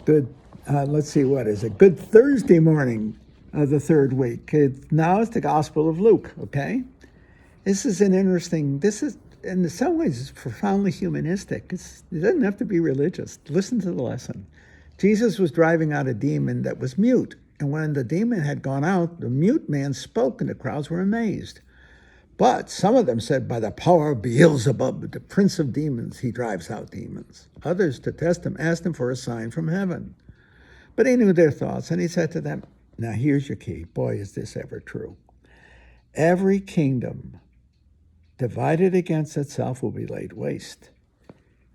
Good, let's see, what is it? Good Thursday morning of the third week. Now it's the Gospel of Luke, okay? This is in some ways, it's profoundly humanistic. It doesn't have to be religious. Listen to the lesson. Jesus was driving out a demon that was mute. And when the demon had gone out, the mute man spoke, and the crowds were amazed. But some of them said, by the power of Beelzebub, the prince of demons, he drives out demons. Others, to test him, asked him for a sign from heaven. But he knew their thoughts, and he said to them, now here's your key. Boy, is this ever true. Every kingdom divided against itself will be laid waste,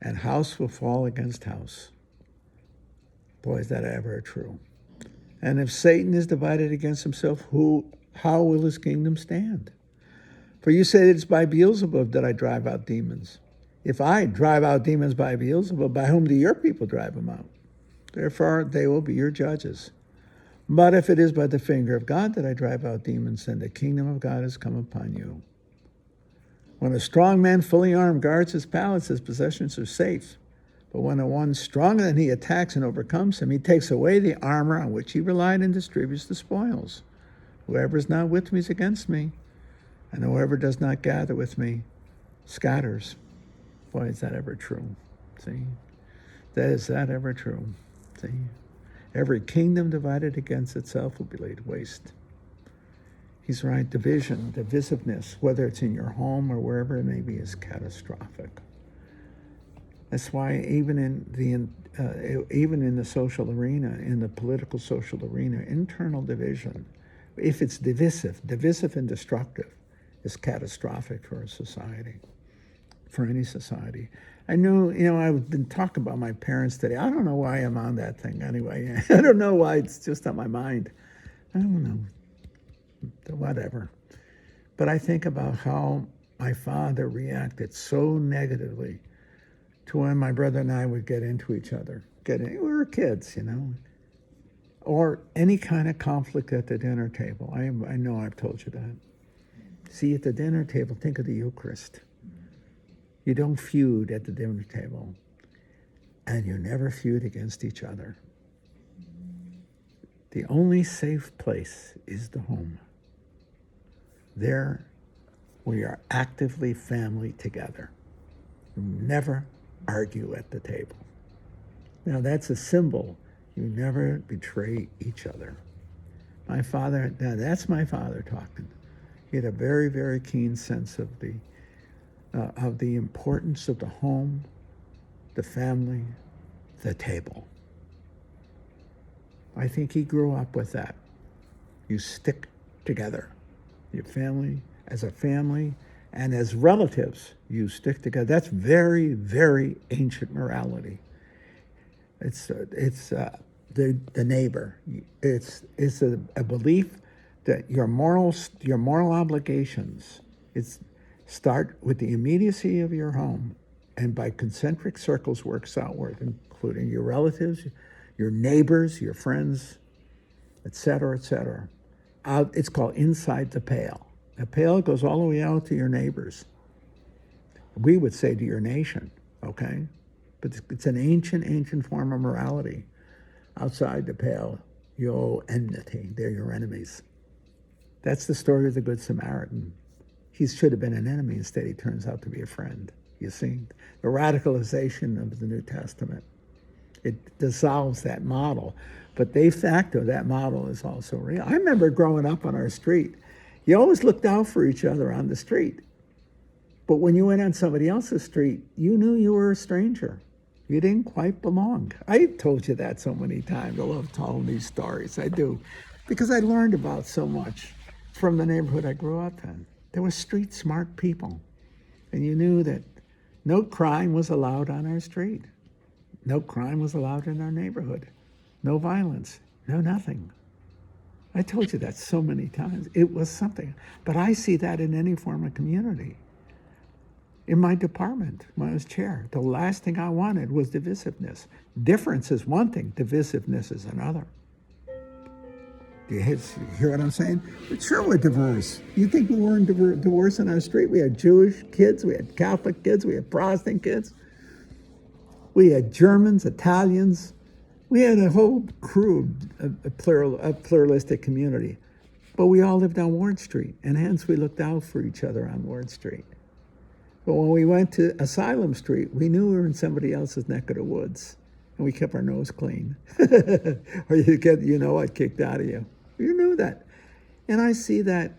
and house will fall against house. Boy, is that ever true. And if Satan is divided against himself, how will his kingdom stand? For you say it's by Beelzebub that I drive out demons. If I drive out demons by Beelzebub, by whom do your people drive them out? Therefore, they will be your judges. But if it is by the finger of God that I drive out demons, then the kingdom of God has come upon you. When a strong man fully armed guards his palace, his possessions are safe. But when a one stronger than he attacks and overcomes him, he takes away the armor on which he relied and distributes the spoils. Whoever is not with me is against me, and whoever does not gather with me scatters. Boy, is that ever true. See? Is that ever true? See? Every kingdom divided against itself will be laid waste. He's right. Division, divisiveness, whether it's in your home or wherever it may be, is catastrophic. That's why even in the social arena, in the political social arena, internal division, if it's divisive and destructive, is catastrophic for a society, for any society. I know, I've been talking about my parents today. I don't know why I'm on that thing anyway. I don't know why, it's just on my mind. I don't know. Whatever. But I think about how my father reacted so negatively to when my brother and I would get into each other. We were kids, or any kind of conflict at the dinner table. I know I've told you that. See, at the dinner table, think of the Eucharist. You don't feud at the dinner table, and you never feud against each other. The only safe place is the home. There, we are actively family together. You never argue at the table. Now, that's a symbol. You never betray each other. My father, now that's my father talking. He had a very, very keen sense of the importance of the home, the family, the table. I think he grew up with that. You stick together. Your family, as a family, and as relatives, you stick together. That's very, very ancient morality. It's the neighbor. It's a belief that your moral obligations start with the immediacy of your home, and by concentric circles works outward, including your relatives, your neighbors, your friends, etc., etc. It's called inside the pale. The pale goes all the way out to your neighbors. We would say to your nation, okay? But it's an ancient form of morality. Outside the pale, you owe enmity. They're your enemies. That's the story of the Good Samaritan. He should have been an enemy. Instead, he turns out to be a friend. You see? The radicalization of the New Testament. It dissolves that model. But de facto, that model is also real. I remember growing up on our street. You always looked out for each other on the street. But when you went on somebody else's street, you knew you were a stranger. You didn't quite belong. I told you that so many times. I love telling these stories. I do. Because I learned about so much from the neighborhood I grew up in. There were street smart people. And you knew that no crime was allowed on our street. No crime was allowed in our neighborhood. No violence. No nothing. I told you that so many times. It was something. But I see that in any form of community. In my department, when I was chair, the last thing I wanted was divisiveness. Difference is one thing. Divisiveness is another. Do you hear what I'm saying? But sure, we're diverse. You think we weren't diverse in our street? We had Jewish kids, we had Catholic kids, we had Protestant kids. We had Germans, Italians, We had a whole crew, a pluralistic community, but we all lived on Ward Street, and hence we looked out for each other on Ward Street. But when we went to Asylum Street, we knew we were in somebody else's neck of the woods, and we kept our nose clean. Or you get, kicked out of you. You knew that. And I see that,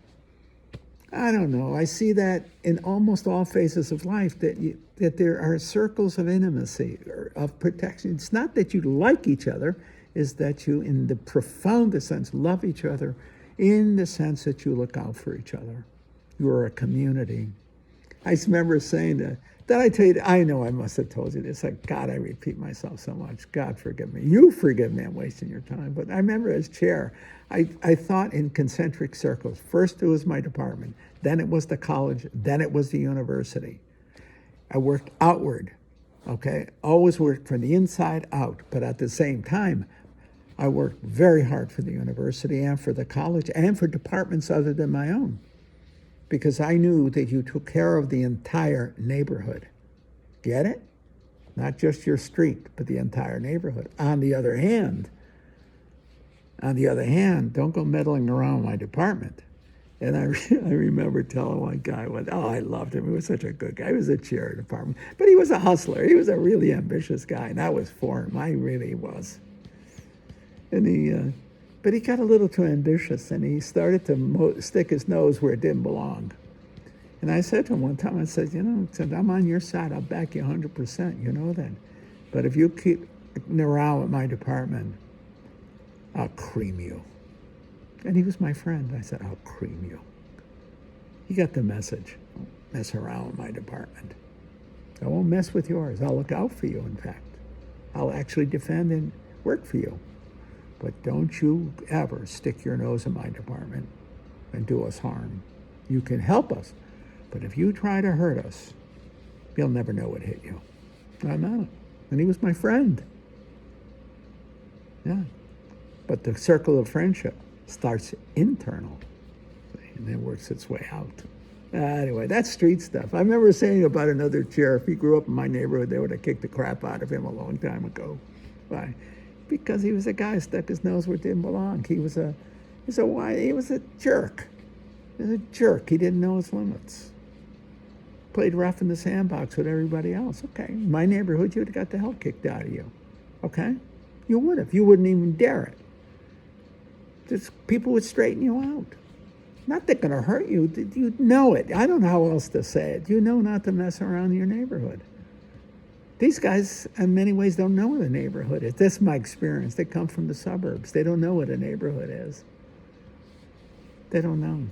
I don't know, I see that in almost all phases of life, that there are circles of intimacy, or of protection. It's not that you like each other, it's that you, in the profoundest sense, love each other, in the sense that you look out for each other. You are a community. I just remember saying that I tell you, I know I must have told you this. Like, God, I repeat myself so much. God, forgive me. You forgive me, I'm wasting your time. But I remember as chair, I thought in concentric circles. First it was my department, then it was the college, then it was the university. I worked outward, okay? Always worked from the inside out. But at the same time, I worked very hard for the university and for the college and for departments other than my own, because I knew that you took care of the entire neighborhood. Get it? Not just your street, but the entire neighborhood. On the other hand, don't go meddling around my department. And I remember telling one guy, I loved him. He was such a good guy. He was a chair of the department. But he was a hustler. He was a really ambitious guy, and that was for him. I really was. And but he got a little too ambitious, and he started to stick his nose where it didn't belong. And I said to him one time, I said, I'm on your side. I'll back you 100%, you know that. But if you keep around with my department, I'll cream you. And he was my friend. I said, I'll cream you. He got the message. Don't mess around with my department. I won't mess with yours. I'll look out for you, in fact. I'll actually defend and work for you. But don't you ever stick your nose in my department and do us harm. You can help us, but if you try to hurt us, you'll never know what hit you. I know. And he was my friend. Yeah. But the circle of friendship starts internal and then works its way out. Anyway, that's street stuff. I remember saying about another chair, if he grew up in my neighborhood, they would have kicked the crap out of him a long time ago. Why? Because he was a guy who stuck his nose where it didn't belong. He was a jerk. He was a jerk. He didn't know his limits. Played rough in the sandbox with everybody else. Okay, in my neighborhood, you'd have got the hell kicked out of you. Okay? You would have. You wouldn't even dare it. Just people would straighten you out. Not they're going to hurt you. You know it. I don't know how else to say it. You know not to mess around in your neighborhood. These guys, in many ways, don't know what a neighborhood is. That's my experience. They come from the suburbs. They don't know what a neighborhood is. They don't know.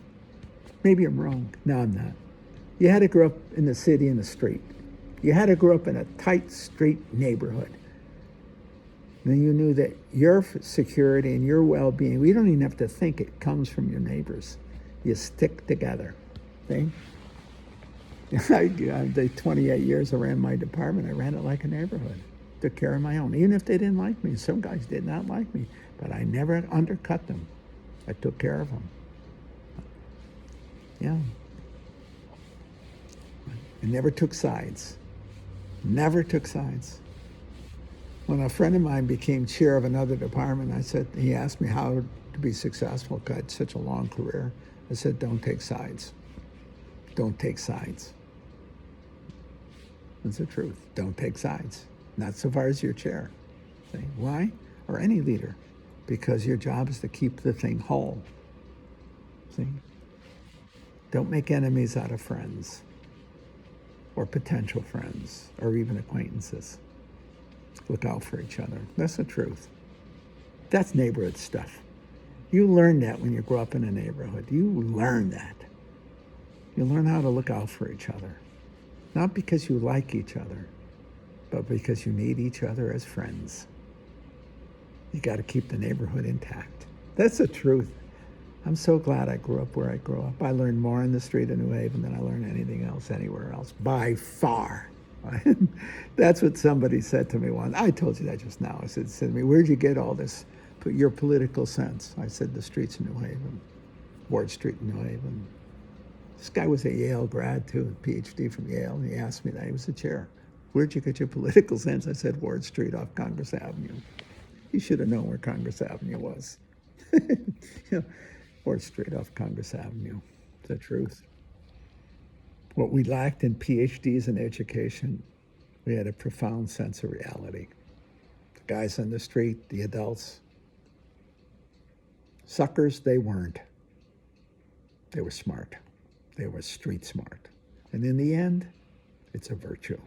Maybe I'm wrong. No, I'm not. You had to grow up in the city, in the street. You had to grow up in a tight street neighborhood. Then you knew that your security and your well-being, we don't even have to think, it comes from your neighbors. You stick together. See? The 28 years I ran my department, I ran it like a neighborhood. Took care of my own, even if they didn't like me. Some guys did not like me, but I never undercut them. I took care of them. Yeah. I never took sides. Never took sides. When a friend of mine became chair of another department, he asked me how to be successful because I had such a long career. I said, don't take sides. Don't take sides. That's the truth. Don't take sides. Not so far as your chair. See? Why? Or any leader. Because your job is to keep the thing whole. See? Don't make enemies out of friends. Or potential friends. Or even acquaintances. Look out for each other. That's the truth. That's neighborhood stuff. You learn that when you grow up in a neighborhood. You learn that. You learn how to look out for each other. Not because you like each other, but because you need each other as friends. You got to keep the neighborhood intact. That's the truth. I'm so glad I grew up where I grew up. I learned more in the street of New Haven than I learned anything else anywhere else, by far. That's what somebody said to me once. I told you that just now. I said to me, where'd you get all this, your political sense? I said, the streets of New Haven, Ward Street in New Haven. This guy was a Yale grad, too, a PhD from Yale, and he asked me that. He was the chair. Where'd you get your political sense? I said, Ward Street off Congress Avenue. You should have known where Congress Avenue was. You know, 4th Street off Congress Avenue. It's the truth. What we lacked in PhDs in education, we had a profound sense of reality. The guys on the street, the adults, suckers, they weren't. They were smart. They were street smart. And in the end, it's a virtue.